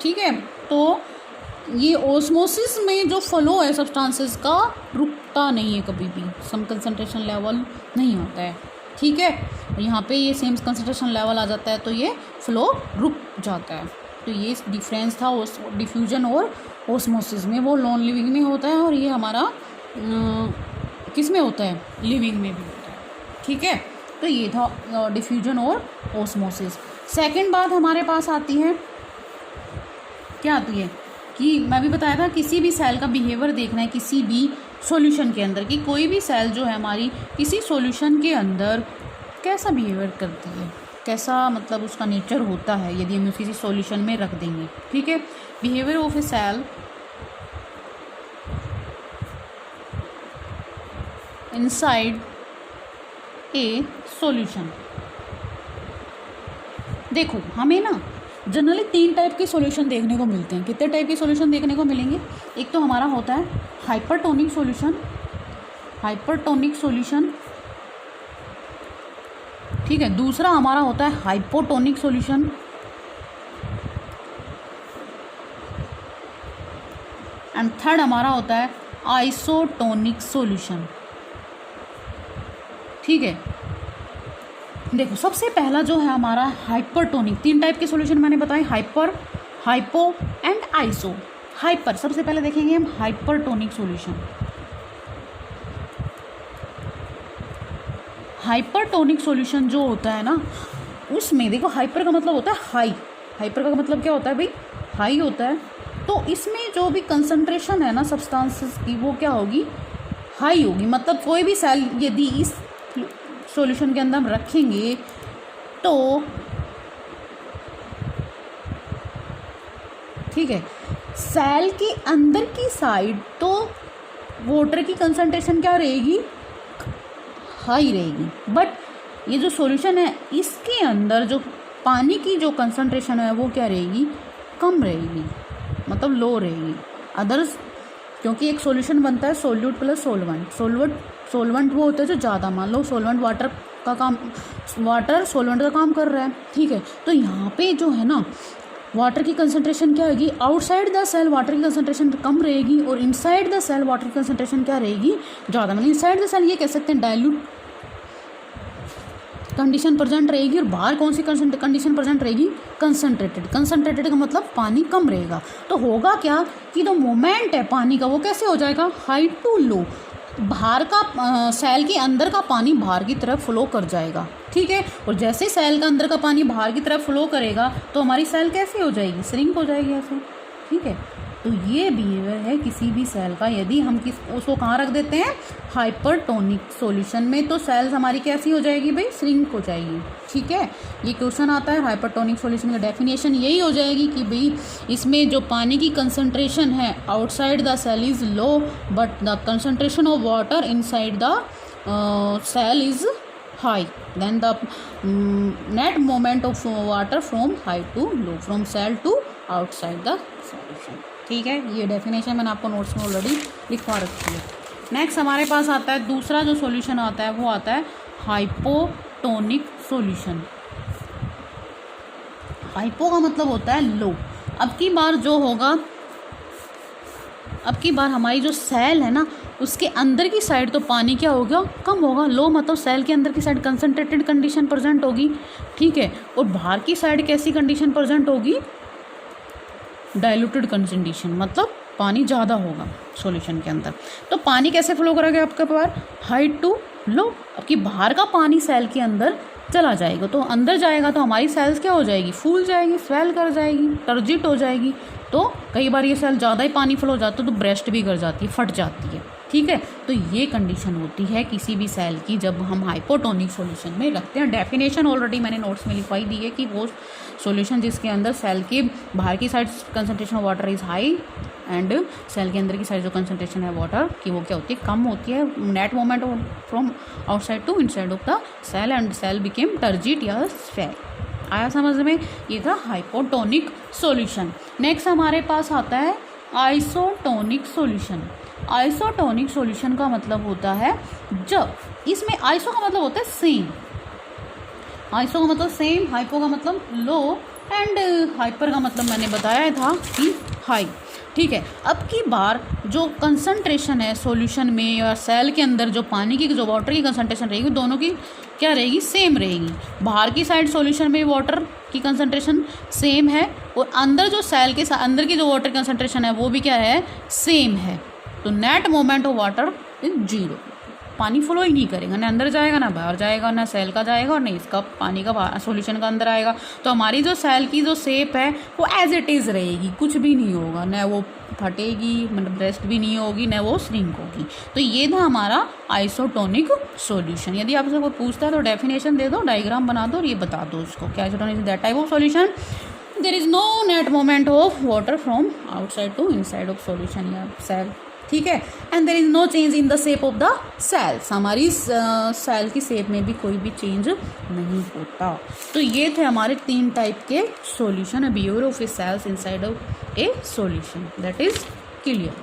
ठीक है। तो ये ओस्मोसिस में जो फ्लो है सब्सटेंसेस का रुकता नहीं है कभी भी, सम कंसंट्रेशन लेवल नहीं होता है, ठीक है। यहाँ पे ये सेम कंसंट्रेशन लेवल आ जाता है तो ये फ्लो रुक जाता है। तो ये डिफरेंस था डिफ्यूजन और ओस्मोसिस में। वो नॉन लिविंग में होता है और ये हमारा किस में होता है, लिविंग में भी होता है, ठीक है। तो ये था डिफ्यूजन और ओस्मोसिस। सेकंड बात हमारे पास आती है, क्या आती है कि मैं भी बताया था किसी भी सेल का बिहेवियर देखना है किसी भी सॉल्यूशन के अंदर, कि कोई भी सेल जो है हमारी किसी सॉल्यूशन के अंदर कैसा बिहेवियर करती है, कैसा मतलब उसका नेचर होता है यदि हम किसी सॉल्यूशन में रख देंगे, ठीक है। Behaviour of a cell inside a solution. देखो हमें ना जनरली 3 टाइप के सॉल्यूशन देखने को मिलते हैं। कितने टाइप के सॉल्यूशन देखने को मिलेंगे? एक तो हमारा होता है हाइपरटोनिक सॉल्यूशन, हाइपरटोनिक सॉल्यूशन, ठीक है। दूसरा हमारा होता है हाइपोटोनिक सॉल्यूशन, एंड थर्ड हमारा होता है आइसोटोनिक सॉल्यूशन, ठीक है। देखो सबसे पहला जो है हमारा हाइपरटोनिक, 3 टाइप के सॉल्यूशन मैंने बताए, hyper, hypo and iso. Hyper सबसे पहले देखेंगे हम हाइपरटोनिक सॉल्यूशन। हाइपरटोनिक सॉल्यूशन जो होता है ना, उसमें देखो हाइपर का मतलब होता है हाई, हाइपर का मतलब क्या होता है भाई, हाई होता है। तो इसमें जो भी कंसंट्रेशन है ना सब्सटेंसेस की वो क्या होगी, हाई होगी। मतलब कोई भी सेल यदि इस सॉल्यूशन के अंदर हम रखेंगे तो ठीक है, सेल के अंदर की साइड तो वाटर की कंसंट्रेशन क्या रहेगी, हाई रहेगी। बट ये जो सॉल्यूशन है इसके अंदर जो पानी की जो कंसंट्रेशन है वो क्या रहेगी, कम रहेगी, मतलब लो रहेगी। अदर्स क्योंकि एक सॉल्यूशन बनता है सोल्यूट प्लस सोलवेंट, सोलवेंट वो होता है जो ज़्यादा, मान लो सोलवेंट वाटर का काम, वाटर सोलवेंट का काम कर रहा है, ठीक है। तो यहाँ पे जो है ना वाटर की कंसंट्रेशन क्या होगी, आउटसाइड द सेल वाटर की कंसंट्रेशन कम रहेगी और इनसाइड द सेल वाटर की कंसंट्रेशन क्या रहेगी, ज़्यादा। मतलब इनसाइड द सेल ये कह सकते हैं डाइल्यूट कंडीशन प्रेजेंट रहेगी और बाहर कौन सी कंडीशन प्रेजेंट रहेगी, कंसंट्रेटेड। कंसंट्रेटेड का मतलब पानी कम रहेगा। तो होगा क्या कि जो मोमेंट है पानी का वो कैसे हो जाएगा, हाई टू लो। बाहर का सेल के अंदर का पानी बाहर की तरफ फ्लो कर जाएगा, ठीक है। और जैसे सेल का अंदर का पानी बाहर की तरफ फ्लो करेगा तो हमारी सेल कैसे हो जाएगी, श्रिंक हो जाएगी ऐसे, ठीक है। तो ये बिहेवियर है किसी भी सेल का। यदि हम उसको कहाँ रख देते हैं, हाइपरटोनिक सॉल्यूशन में, तो सेल्स हमारी कैसी हो जाएगी भाई, श्रिंक हो जाएगी, ठीक है। ये क्वेश्चन आता है हाइपरटोनिक सॉल्यूशन का डेफिनेशन यही हो जाएगी कि भाई इसमें जो पानी की कंसंट्रेशन है outside the cell is low but the concentration of water inside the cell is high, then the net moment of water from high to low, from cell to outside the solution, ठीक है। ये definition मैंने आपको notes में already लिखवा रखी है। Next हमारे पास आता है दूसरा जो सॉल्यूशन आता है वो आता है हाइपोटोनिक सॉल्यूशन। हाइपो का मतलब होता है लो। अब की बार जो होगा, अब की बार हमारी जो सेल है ना उसके अंदर की साइड तो पानी क्या होगा, कम होगा। लो मतलब सेल के अंदर की साइड कंसंट्रेटेड कंडीशन प्रेजेंट होगी, ठीक है। और बाहर की साइड कैसी कंडीशन प्रेजेंट होगी, डाइल्यूटेड कंसंट्रेशन, मतलब पानी ज़्यादा होगा सॉल्यूशन के अंदर। तो पानी कैसे फ्लो करेगा आपके पास, हाई टू लो। अब कि बाहर का पानी सेल के अंदर चला जाएगा तो अंदर जाएगा तो हमारी सेल्स क्या हो जाएगी, फूल जाएगी, स्वेल कर जाएगी, टर्जिट हो जाएगी। तो कई बार ये सेल ज़्यादा ही पानी फ्लो हो जाता है तो ब्रेस्ट भी कर जाती है, फट जाती है, ठीक है। तो ये कंडीशन होती है किसी भी सेल की जब हम हाइपोटोनिक सॉल्यूशन में रखते हैं। डेफिनेशन ऑलरेडी मैंने नोट्स में लिखवाई दी है कि वो सॉल्यूशन जिसके अंदर सेल के बाहर की side concentration of water is high and cell के अंदर की साइड जो कंसंट्रेशन है वाटर की वो क्या होती है, कम होती है। Net moment from outside to inside of the cell and cell became turgid या स्फेयर। आया समझ में, ये था हाइपोटोनिक सॉल्यूशन। नेक्स्ट हमारे पास आता है आइसोटोनिक सॉल्यूशन। आइसोटोनिक सॉल्यूशन का मतलब होता है जब इसमें आइसो का मतलब होता है सेम, आइसो का मतलब सेम, हाइपो का मतलब लो एंड हाइपर का मतलब मैंने बताया था कि हाई। ठीक है, अब की बार जो कंसंट्रेशन है सॉल्यूशन में या सेल के अंदर जो पानी की जो वाटर की कंसंट्रेशन रहेगी दोनों की क्या रहेगी, सेम रहेगी। बाहर की साइड सॉल्यूशन में वाटर की कंसंट्रेशन सेम है और अंदर जो सेल के अंदर की जो वाटर कंसंट्रेशन है वो भी क्या है, सेम है। तो net moment of water is 0। पानी फ्लो ही नहीं करेगा, ना अंदर जाएगा ना बाहर जाएगा, ना सेल का जाएगा और नहीं इसका पानी का सॉल्यूशन का अंदर आएगा। तो हमारी जो सेल की जो शेप है वो एज इट इज़ रहेगी, कुछ भी नहीं होगा, ना वो फटेगी मतलब रेस्ट भी नहीं होगी, ना वो श्रिंक होगी। तो ये था हमारा आइसोटोनिक सॉल्यूशन। यदि आपसे कोई पूछता है तो डेफिनेशन दे दो, डायग्राम बना दो और ये बता दो उसको क्या isotonic is that type of solution there is no net moment of water from outside to inside of solution या सेल। ठीक है, and there is no change in the shape of the cells. हमारी cell की shape में भी कोई भी change नहीं होता। तो ये थे हमारे 3 टाइप के solution, behaviour of a cells inside of a solution, that is clear.